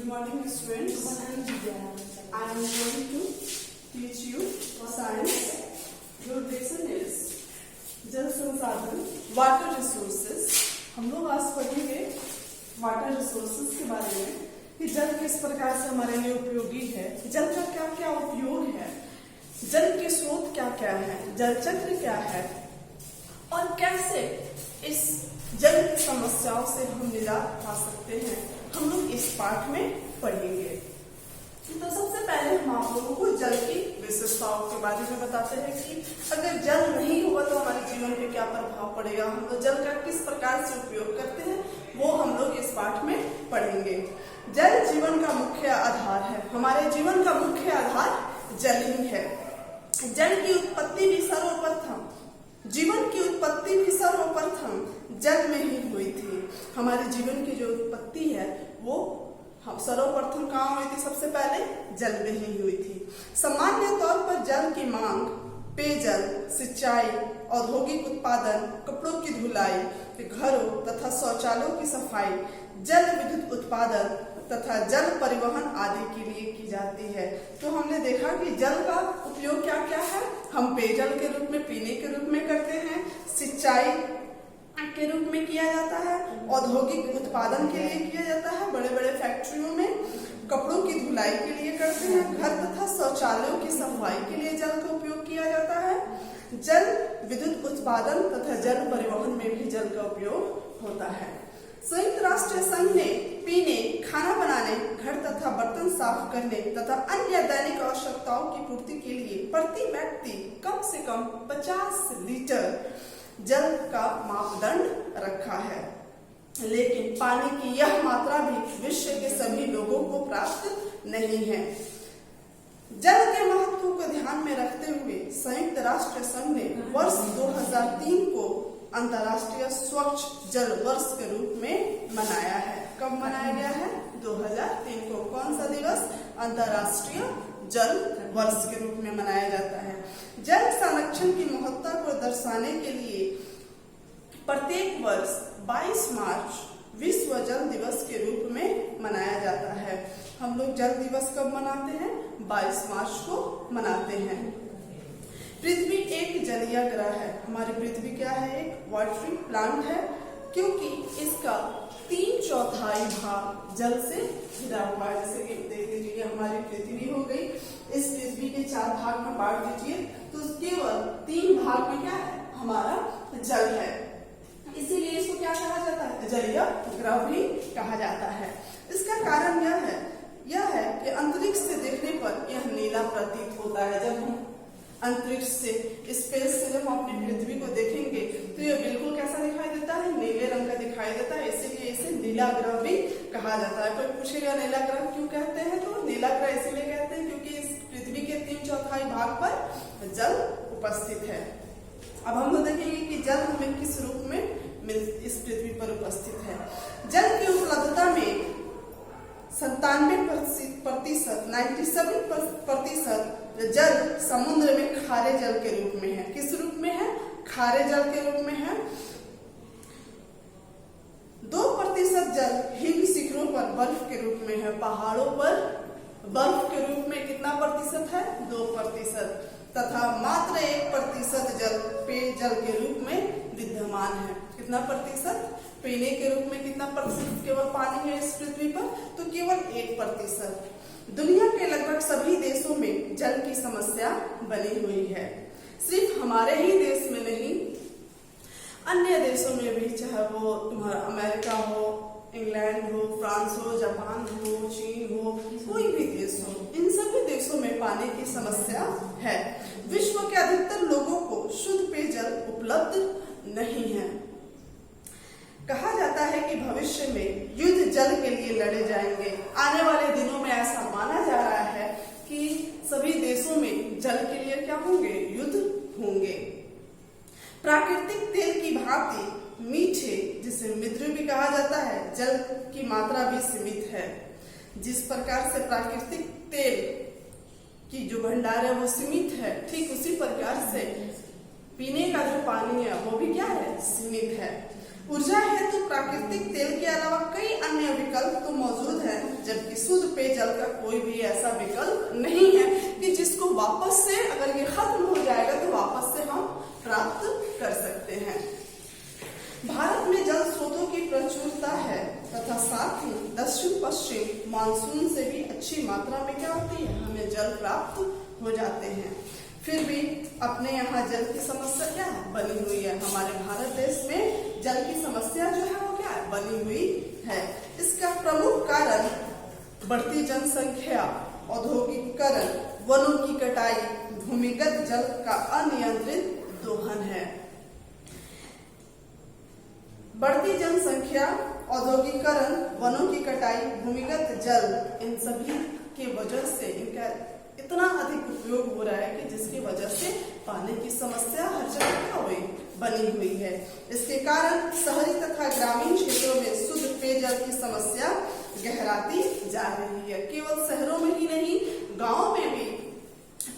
morning, students. I am going to teach you science. Your lesson is जल संसाधन, water resources. हम लोग आज पढ़ेंगे वाटर रिसोर्सेस के बारे में कि जल किस प्रकार से हमारे लिए उपयोगी है, जल का क्या क्या उपयोग है, जल के स्रोत क्या क्या है, जल चक्र क्या है और कैसे इस जल की समस्याओं से हम निजात पा सकते हैं, हम लोग इस पाठ में पढ़ेंगे। तो सबसे पहले हम आप लोगों को जल की विशेषताओं के बारे में बताते हैं कि अगर जल नहीं होगा तो हमारे जीवन पे क्या प्रभाव पड़ेगा, हम लोग जल का किस प्रकार से उपयोग करते हैं वो हम लोग इस पाठ में पढ़ेंगे। जल जीवन का मुख्य आधार है, हमारे जीवन का मुख्य आधार जल ही है। जल की उत्पत्ति भी सर्वप्रथम, जीवन की उत्पत्ति भी सर्वप्रथम जल में ही हुई थी। हमारे जीवन की जो उत्पत्ति है वो सर्वप्रथम कहाँ हुई थी? सबसे पहले जल में ही हुई थी। सामान्य तौर पर जल की मांग पेयजल, सिंचाई, औद्योगिक उत्पादन, कपड़ों की धुलाई, घरों तथा शौचालयों की सफाई, जल विद्युत उत्पादन तथा जल परिवहन आदि के लिए की जाती है। तो हमने देखा कि जल का उपयोग क्या क्या है। हम पेयजल के रूप में, पीने के रूप में करते हैं, सिंचाई के रूप में किया जाता है, औद्योगिक उत्पादन के लिए किया जाता है, बड़े बड़े फैक्ट्रियों में, कपड़ों की धुलाई के लिए करते हैं, घर तथा शौचालयों की सफाई के लिए जल का उपयोग किया जाता है। जल विद्युत उत्पादन तथा जल परिवहन में भी जल का उपयोग होता है। संयुक्त राष्ट्र संघ ने पीने, खाना बनाने, घर तथा बर्तन साफ करने तथा अन्य दैनिक आवश्यकताओं की पूर्ति के लिए प्रति व्यक्ति कम से कम 50 लीटर जल का मापदंड रखा है, लेकिन पानी की यह मात्रा भी विश्व के सभी लोगों को प्राप्त नहीं है। जल के महत्व को ध्यान में रखते हुए संयुक्त राष्ट्र संघ ने वर्ष 2003 को अंतर्राष्ट्रीय स्वच्छ जल वर्ष के रूप में मनाया है। कब मनाया गया है? 2003 को। कौन सा दिवस? अंतर्राष्ट्रीय जल वर्ष के रूप में मनाया जाता है। जल संरक्षण की महत्ता को दर्शाने के लिए प्रत्येक वर्ष 22 मार्च विश्व जल दिवस के रूप में मनाया जाता है। हम लोग जल दिवस कब मनाते हैं? 22 मार्च को मनाते हैं। पृथ्वी एक जलीय ग्रह है। हमारी पृथ्वी क्या है? एक वाटरी प्लांट है, क्योंकि इसका 3/4 भाग जल से घिरा हुआ है। जैसे कि देख लीजिए, हमारी पृथ्वी हो गई, इस पृथ्वी के 4 भाग में बांट दीजिए तो केवल 3 भाग में क्या है? हमारा जल है। इसीलिए इसको क्या कहा जाता है? जलीय ग्रह भी कहा जाता है। इसका कारण यह है कि अंतरिक्ष से देखने पर यह नीला प्रतीत होता है। जब हम अंतरिक्ष से, स्पेस से जब हम अपनी पृथ्वी को देखेंगे तो यह बिल्कुल कैसा दिखाई देता है? नीले रंग का दिखाई देता है। इसीलिए इसे नीला ग्रह भी कहा जाता है। कोई पूछेगा नीला ग्रह क्यों कहते हैं? तो नीला ग्रह इसीलिए कहते हैं क्योंकि इस पृथ्वी के 3/4 भाग पर जल उपस्थित है। अब हम लोग देखेंगे कि जल हमें किस रूप में इस पृथ्वी पर उपस्थित है। जल की उपलब्धता में 97% 97% जल समुद्र में खारे जल के रूप में है। किस रूप में है? खारे जल के रूप में है। 2% जल हिम शिखरों पर बर्फ के रूप में है। पहाड़ों पर बर्फ के रूप में कितना प्रतिशत है? 2%। तथा मात्र 1% जल पेयजल के रूप में विद्यमान है। कितना प्रतिशत? पीने के रूप में कितना प्रतिशत केवल पानी है इस पृथ्वी पर? तो केवल 1%। दुनिया के लगभग सभी देशों में जल की समस्या बनी हुई है। सिर्फ हमारे ही देश में नहीं, अन्य देशों में भी, चाहे वो तुम्हारा अमेरिका हो, इंग्लैंड हो, फ्रांस हो, जापान हो, चीन हो, कोई भी देश हो, इन सभी देशों में पानी की समस्या है। विश्व के अधिकतर लोगों को शुद्ध पेयजल उपलब्ध नहीं है। कहा जाता है कि भविष्य में युद्ध जल के लिए लड़े जाएंगे। आने वाले दिनों में ऐसा माना जा रहा है कि सभी देशों में जल के लिए क्या होंगे? युद्ध होंगे। प्राकृतिक तेल की भांति मीठे, जिसे मृदु भी कहा जाता है, जल की मात्रा भी सीमित है। जिस प्रकार से प्राकृतिक तेल की जो भंडार है वो सीमित है, ठीक उसी प्रकार से पीने का जो पानी है वो भी क्या है? सीमित है। ऊर्जा हेतु प्राकृतिक तेल के अलावा कई अन्य विकल्प तो मौजूद हैं, जबकि शुद्ध पेयजल का कोई भी ऐसा विकल्प नहीं है कि जिसको वापस से, अगर ये खत्म हो जाएगा तो वापस से हम प्राप्त कर सकते हैं। भारत में जल स्रोतों की प्रचुरता है तथा साथ ही दक्षिण पश्चिम मानसून से भी अच्छी मात्रा में क्या होती है, हमें जल प्राप्त हो जाते हैं। फिर भी अपने यहाँ जल की समस्या क्या है, बनी हुई है। हमारे भारत देश में जल की समस्या जो है वो क्या है, बनी हुई है। इसका प्रमुख कारण बढ़ती जनसंख्या, औद्योगिकीकरण, वनों की कटाई, भूमिगत जल का अनियंत्रित दोहन है। बढ़ती जनसंख्या, औद्योगिकीकरण, वनों की कटाई, भूमिगत जल, इन सभी के वजह से इनका इतना अधिक उपयोग हो रहा है कि जिसकी वजह से पानी की समस्या हर जगह क्या हुई, बनी हुई है। इसके कारण शहरी तथा ग्रामीण क्षेत्रों में शुद्ध पेयजल की समस्या गहराती जा रही है। केवल शहरों में ही नहीं, गांव में भी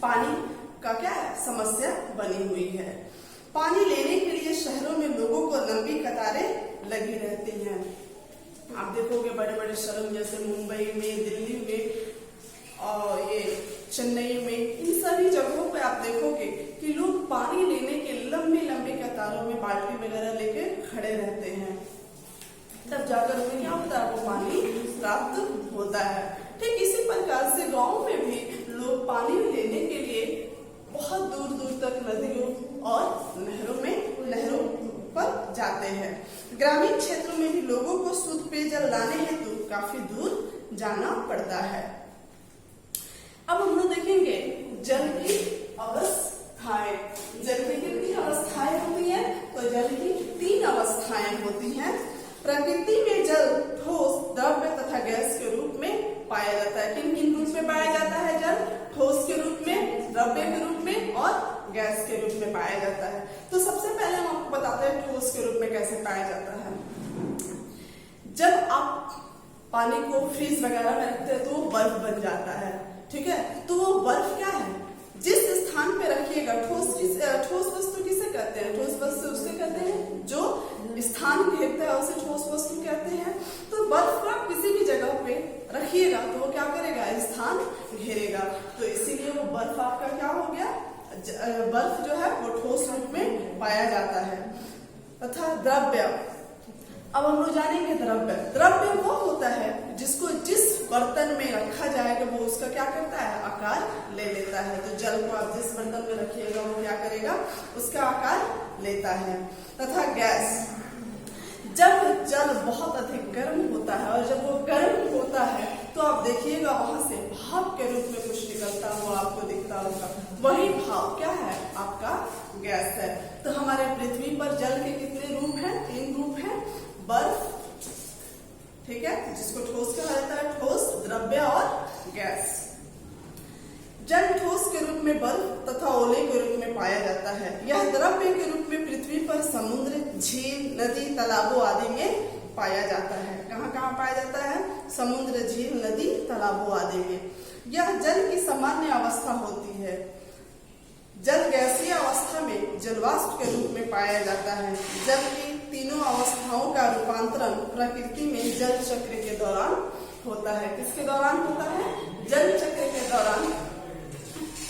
पानी का क्या है, समस्या बनी हुई है। पानी लेने के लिए शहरों में लोगों को लंबी कतारें लगी रहती हैं। आप देखोगे बड़े बड़े शहरों जैसे मुंबई में, दिल्ली में और ये चेन्नई में, इन सभी जगहों पे आप देखोगे कि लोग पानी लेने के लंबी लंबी कतारों में बाल्टी वगैरह लेके खड़े रहते हैं। तब जाकर उन्हें क्या होता है, वो पानी प्राप्त होता है। ठीक इसी प्रकार से गाँव में भी लोग पानी लेने के लिए बहुत दूर दूर तक नदियों और नहरों पर जाते हैं। ग्रामीण क्षेत्रों में भी लोगों को शुद्ध पेयजल लाने हेतु काफी दूर जाना पड़ता है। अब हम लोग देखेंगे जल की अवस्थाएं। जल की कितनी अवस्थाएं होती हैं, तो जल की 3 अवस्थाएं होती हैं। प्रकृति में जल ठोस, द्रव्य तथा गैस के रूप में पाया जाता है। किन किन रूप में पाया जाता है जल? ठोस के रूप में, द्रव्य के रूप में और गैस के रूप में पाया जाता है। तो सबसे पहले हम आपको बताते हैं ठोस के रूप में कैसे पाया जाता है। जब आप पानी को फ्रीज वगैरह में रखते हैं तो वो बर्फ बन जाता है, ठीक है। तो वो बर्फ क्या है, जिस स्थान पे रखिएगा, ठोस वस्तु किसे कहते हैं? ठोस वस्तु उससे कहते हैं जो स्थान घेरता है, उसे ठोस वस्तु कहते हैं। तो बर्फ को किसी भी जगह पे रखिएगा तो वो क्या करेगा, स्थान घेरेगा। तो इसीलिए वो बर्फ आपका क्या हो गया, बर्फ जो है वो ठोस रूप में पाया जाता है। तथा द्रव्य, अब हम लोग जानेंगे द्रव्य। द्रव्य वो होता है जिसको जिस बर्तन में रखा जाएगा वो उसका क्या करता है, आकार ले लेता है। तो जल को आप जिस बर्तन में रखिएगा वो क्या करेगा, उसका आकार लेता है। तथा गैस, जब जल बहुत अधिक गर्म होता है और जब वो गर्म होता है तो आप देखिएगा वहां से भाप के रूप में कुछ निकलता हुआ आपको दिखता होगा, वही भाप क्या है, आपका गैस है। तो हमारे पृथ्वी पर जल के कितने रूप हैं? 3 रूप हैं। बर्फ, ठीक है, जिसको ठोस कहा जाता है, ठोस, द्रव्य और गैस। जल ठोस के रूप में बर्फ तथा ओले के रूप में पाया जाता है। यह द्रव्य के रूप में पृथ्वी पर समुद्र, झील, नदी, तालाबों आदि में पाया जाता है। कहाँ कहाँ पाया जाता है? समुद्र, झील, नदी, तालाबों आदि में। यह जल की सामान्य अवस्था होती है। जल गैसीय अवस्था में जलवाष्प के रूप में पाया जाता है। जल की तीनों अवस्थाओं का रूपांतरण प्रकृति में जल चक्र के दौरान होता है। किसके दौरान होता है? जल चक्र के दौरान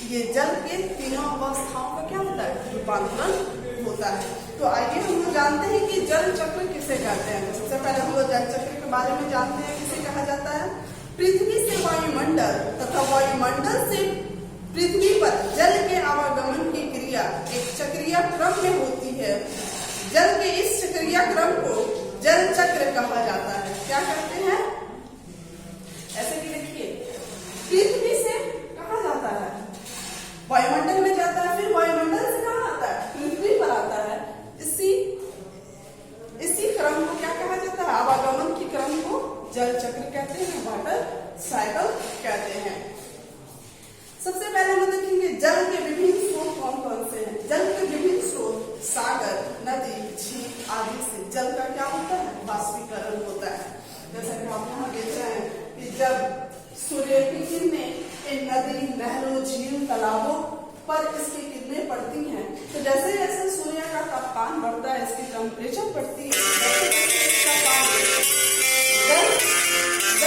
ये जल के तीनों अवस्थाओं का क्या होता है? रूपांतरण होता है। तो आइए हम लोग जानते हैं कि जल चक्र किसे कहते हैं। सबसे पहले हम लोग जल चक्र के बारे में जानते हैं, किसे कहा जाता है। पृथ्वी से वायुमंडल तथा वायुमंडल से पृथ्वी पर जल के आवागमन की क्रिया एक चक्रीय क्रम में होती है। जल के इस चक्रीय क्रम को जल चक्र कहा जाता है। क्या कहते हैं? ऐसे कि देखिए, पृथ्वी से कहाँ जाता है? वायुमंडल में जाता है, फिर वायुमंडल से कहाँ आता है? पृथ्वी पर आता है। इसी क्रम को क्या कहा जाता है? आवागमन की क्रम को जल चक्र कहते हैं, वाटर साइकिल कहते हैं। सबसे पहले हम देखेंगे जल के विभिन्न स्रोत कौन कौन से हैं। जल के विभिन्न स्रोत सागर, नदी, झील आदि से जल का क्या होता है? वाष्पीकरण होता है। जैसा कि आप यहाँ देख रहे हैं कि जब सूर्य की किरणें इन नदी, नहरों, झील, तालाबों पर इसकी किरणें पड़ती हैं, तो जैसे जैसे सूर्य का तापमान बढ़ता है, इसकी टेम्परेचर बढ़ती है,